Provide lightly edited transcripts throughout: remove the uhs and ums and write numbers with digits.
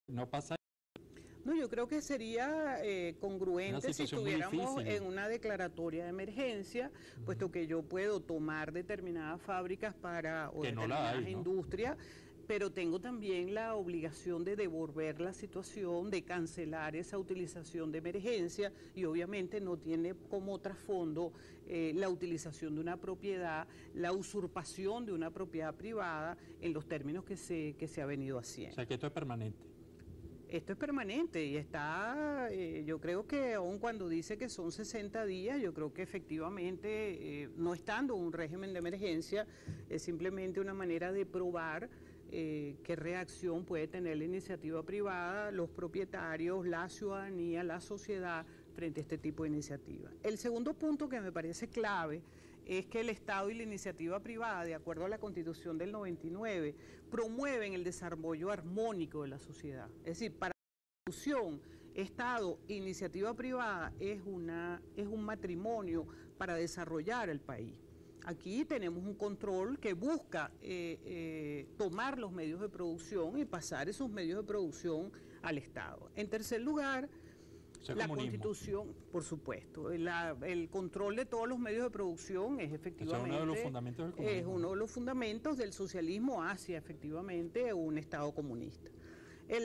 No pasa. No, yo creo que sería congruente si estuviéramos en una declaratoria de emergencia, puesto que yo puedo tomar determinadas fábricas o determinadas industrias, pero tengo también la obligación de devolver la situación, de cancelar esa utilización de emergencia, y obviamente no tiene como trasfondo la utilización de una propiedad, la usurpación de una propiedad privada en los términos que se ha venido haciendo. O sea que esto es permanente. Esto es permanente y está, yo creo que aun cuando dice que son 60 días, yo creo que efectivamente, no estando un régimen de emergencia, es simplemente una manera de probar qué reacción puede tener la iniciativa privada, los propietarios, la ciudadanía, la sociedad frente a este tipo de iniciativa. El segundo punto que me parece clave es que el Estado y la iniciativa privada, de acuerdo a la Constitución del 99, promueven el desarrollo armónico de la sociedad. Es decir, para la Constitución, Estado e iniciativa privada es un matrimonio para desarrollar el país. Aquí tenemos un control que busca tomar los medios de producción y pasar esos medios de producción al Estado. En tercer lugar, la Constitución, por supuesto, el control de todos los medios de producción es efectivamente uno de los fundamentos del comunismo. Es uno de los fundamentos del socialismo hacia efectivamente un Estado comunista.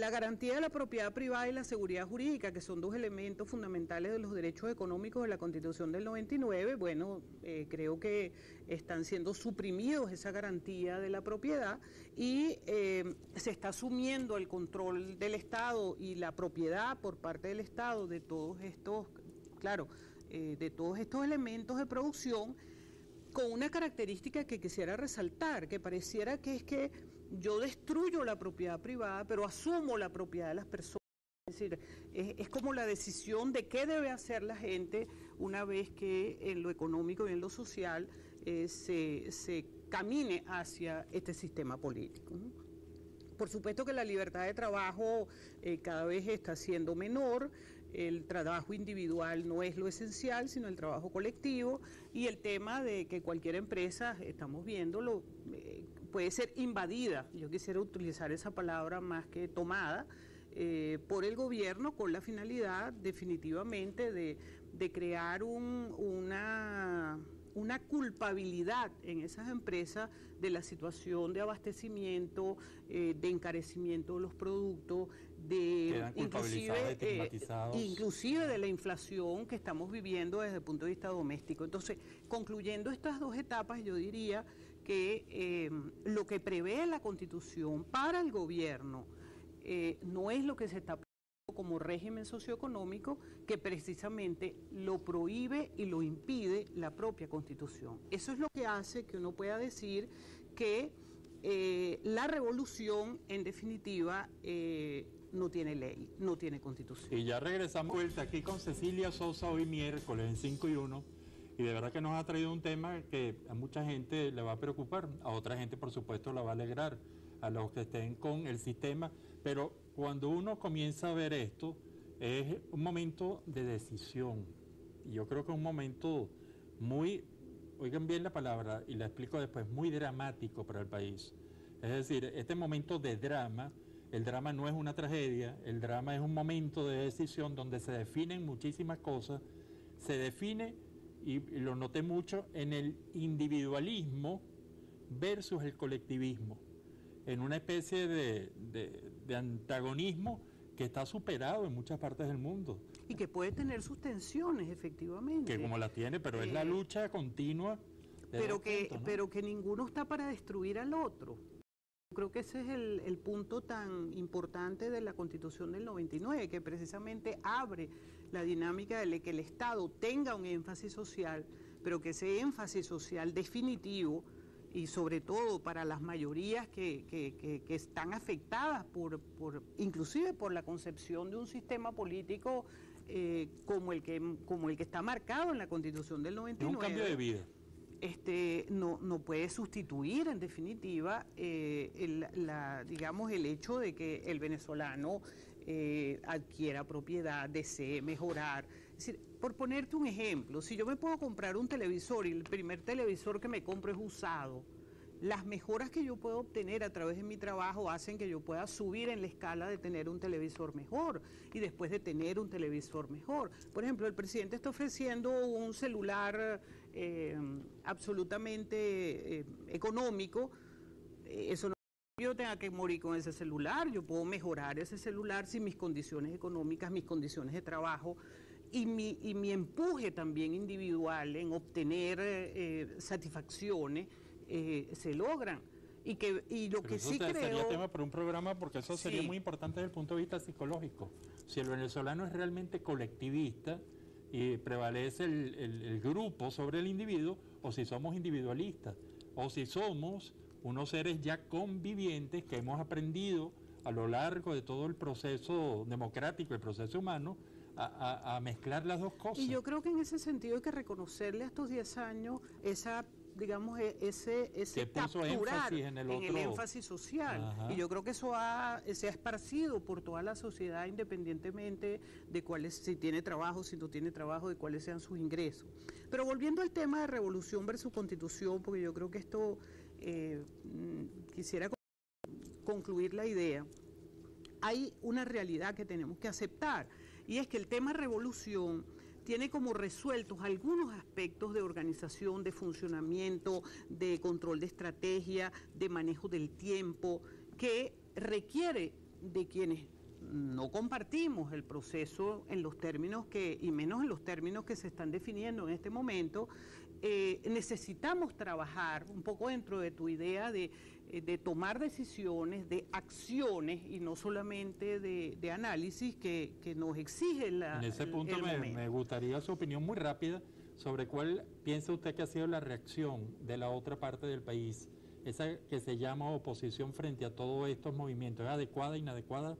La garantía de la propiedad privada y la seguridad jurídica, que son dos elementos fundamentales de los derechos económicos de la Constitución del 99, bueno, creo que están siendo suprimidos esa garantía de la propiedad y se está asumiendo el control del Estado y la propiedad por parte del Estado de todos estos, de todos estos elementos de producción, con una característica que quisiera resaltar, que pareciera que es que yo destruyo la propiedad privada, pero asumo la propiedad de las personas. Es decir, es como la decisión de qué debe hacer la gente una vez que en lo económico y en lo social se camine hacia este sistema político, ¿no? Por supuesto que la libertad de trabajo cada vez está siendo menor, el trabajo individual no es lo esencial, sino el trabajo colectivo, y el tema de que cualquier empresa, estamos viéndolo, puede ser invadida, yo quisiera utilizar esa palabra más que tomada, por el gobierno con la finalidad definitivamente de crear una culpabilidad en esas empresas de la situación de abastecimiento, de encarecimiento de los productos, inclusive de la inflación que estamos viviendo desde el punto de vista doméstico. Entonces, concluyendo estas dos etapas, yo diría que lo que prevé la Constitución para el gobierno no es lo que se está como régimen socioeconómico, que precisamente lo prohíbe y lo impide la propia Constitución. Eso es lo que hace que uno pueda decir que la revolución, en definitiva, no tiene ley, no tiene Constitución. Y ya regresamos vuelta aquí con Cecilia Sosa hoy miércoles en 5 y 1, y de verdad que nos ha traído un tema que a mucha gente le va a preocupar, a otra gente por supuesto la va a alegrar, a los que estén con el sistema, pero cuando uno comienza a ver esto, es un momento de decisión. Y yo creo que es un momento muy, oigan bien la palabra, y la explico después, muy dramático para el país. Es decir, este momento de drama, el drama no es una tragedia, el drama es un momento de decisión donde se definen muchísimas cosas, se define, y lo noté mucho, en el individualismo versus el colectivismo, en una especie de antagonismo que está superado en muchas partes del mundo. Y que puede tener sus tensiones, efectivamente. Que como las tiene, pero es la lucha continua. Pero que ninguno está para destruir al otro. Creo que ese es el punto tan importante de la Constitución del 99, que precisamente abre la dinámica de que el Estado tenga un énfasis social, pero que ese énfasis social definitivo, y sobre todo para las mayorías que están afectadas inclusive por la concepción de un sistema político como el que está marcado en la Constitución del 99. Es un cambio de vida. No puede sustituir en definitiva digamos el hecho de que el venezolano adquiera propiedad, desee mejorar. Es decir, por ponerte un ejemplo, si yo me puedo comprar un televisor y el primer televisor que me compro es usado, es las mejoras que yo puedo obtener a través de mi trabajo hacen que yo pueda subir en la escala de tener un televisor mejor y después de tener un televisor mejor. Por ejemplo, el presidente está ofreciendo un celular absolutamente económico. Eso no yo tenga que morir con ese celular, yo puedo mejorar ese celular si mis condiciones económicas, mis condiciones de trabajo y mi empuje también individual en obtener satisfacciones se logran. Y lo que sí creo... Sería tema para un programa porque eso sería muy importante desde el punto de vista psicológico. Si el venezolano es realmente colectivista y prevalece el grupo sobre el individuo, o si somos individualistas, o si somos unos seres ya convivientes que hemos aprendido a lo largo de todo el proceso democrático, el proceso humano, a mezclar las dos cosas. Y yo creo que en ese sentido hay que reconocerle a estos 10 años esa, digamos, ese capturar en el énfasis social. Ajá. Y yo creo que eso se ha esparcido por toda la sociedad independientemente de si tiene trabajo, si no tiene trabajo, de cuáles sean sus ingresos. Pero volviendo al tema de revolución versus constitución, porque yo creo que esto... quisiera concluir la idea. Hay una realidad que tenemos que aceptar y es que el tema revolución tiene como resueltos algunos aspectos de organización, de funcionamiento, de control de estrategia, de manejo del tiempo, que requiere de quienes no compartimos el proceso en los términos y menos en los términos que se están definiendo en este momento. Necesitamos trabajar un poco dentro de tu idea de tomar decisiones, de acciones y no solamente de análisis que nos exige la... En ese punto me gustaría su opinión muy rápida sobre cuál piensa usted que ha sido la reacción de la otra parte del país, esa que se llama oposición frente a todos estos movimientos. ¿Es adecuada, inadecuada?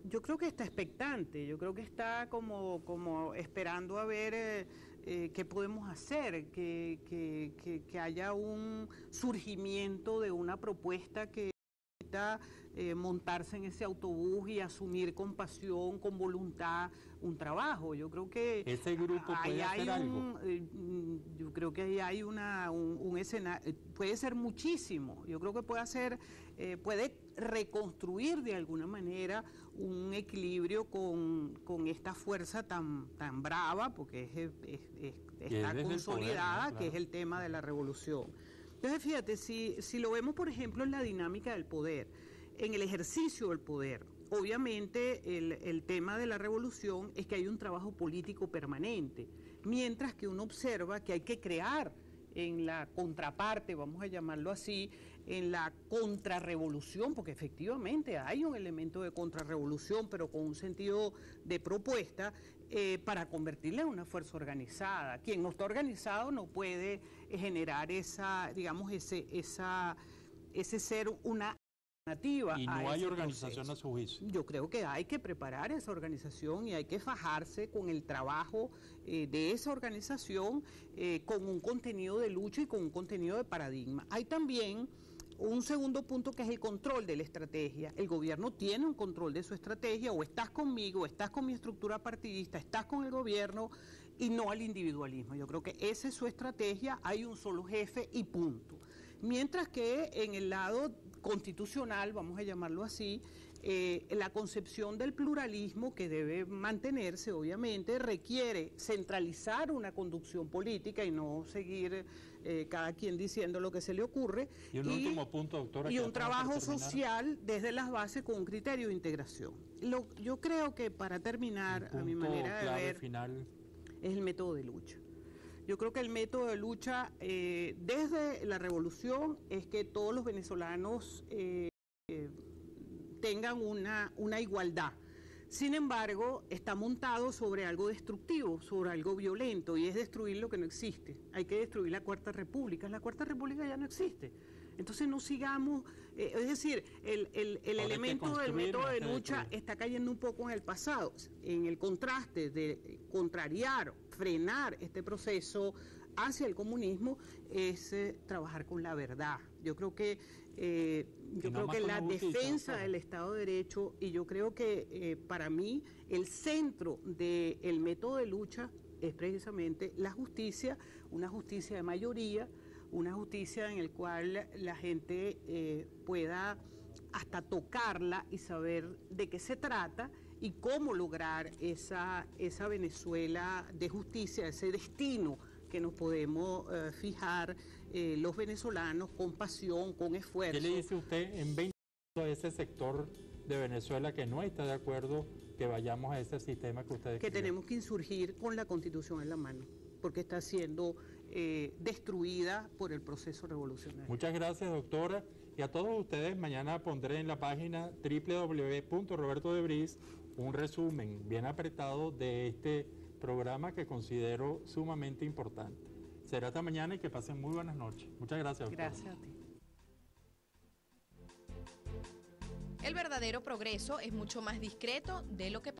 Yo creo que está expectante, yo creo que está como esperando a ver qué podemos hacer, que haya un surgimiento de una propuesta que necesita montarse en ese autobús y asumir con pasión, con voluntad, un trabajo. Yo creo que ese grupo puede hacer algo. Yo creo que ahí hay un escenario, puede ser muchísimo. Yo creo que puede reconstruir de alguna manera un equilibrio con esta fuerza tan brava, porque está consolidada, poder, ¿no? Claro. Que es el tema de la revolución. Entonces, fíjate, si lo vemos, por ejemplo, en la dinámica del poder, en el ejercicio del poder, obviamente el tema de la revolución es que hay un trabajo político permanente, mientras que uno observa que hay que crear en la contraparte, vamos a llamarlo así, en la contrarrevolución, porque efectivamente hay un elemento de contrarrevolución, pero con un sentido de propuesta, para convertirla en una fuerza organizada. Quien no está organizado no puede generar ese ser una alternativa. Y no hay organización a su juicio. Yo creo que hay que preparar esa organización y hay que fajarse con el trabajo de esa organización con un contenido de lucha y con un contenido de paradigma. Hay también un segundo punto que es el control de la estrategia. El gobierno tiene un control de su estrategia, o estás conmigo, o estás con mi estructura partidista, estás con el gobierno y no al individualismo. Yo creo que esa es su estrategia, hay un solo jefe y punto. Mientras que en el lado constitucional, vamos a llamarlo así, la concepción del pluralismo que debe mantenerse, obviamente, requiere centralizar una conducción política y no seguir cada quien diciendo lo que se le ocurre. Y un último punto, doctora. Y un trabajo social desde las bases con un criterio de integración. Yo creo que para terminar, a mi manera de ver, final, es el método de lucha. Yo creo que el método de lucha desde la revolución es que todos los venezolanos tengan una igualdad. Sin embargo, está montado sobre algo destructivo, sobre algo violento, y es destruir lo que no existe. Hay que destruir la Cuarta República. La Cuarta República ya no existe. Entonces no sigamos, es decir, el elemento del método de lucha está cayendo un poco en el pasado, en el contraste de contrariar, frenar este proceso hacia el comunismo, es trabajar con la verdad. Yo creo que la defensa del Estado de Derecho, y yo creo que para mí el centro del método de lucha es precisamente la justicia, una justicia de mayoría, una justicia en la cual la gente pueda hasta tocarla y saber de qué se trata y cómo lograr esa Venezuela de justicia, ese destino que nos podemos fijar los venezolanos con pasión, con esfuerzo. ¿Qué le dice usted en 20 a ese sector de Venezuela que no está de acuerdo que vayamos a ese sistema que usted describió? Que tenemos que insurgir con la Constitución en la mano, porque está siendo destruida por el proceso revolucionario. Muchas gracias, doctora. Y a todos ustedes, mañana pondré en la página www.robertodebris un resumen bien apretado de este programa que considero sumamente importante. Será hasta mañana y que pasen muy buenas noches. Muchas gracias, doctora. Gracias a ti. El verdadero progreso es mucho más discreto de lo que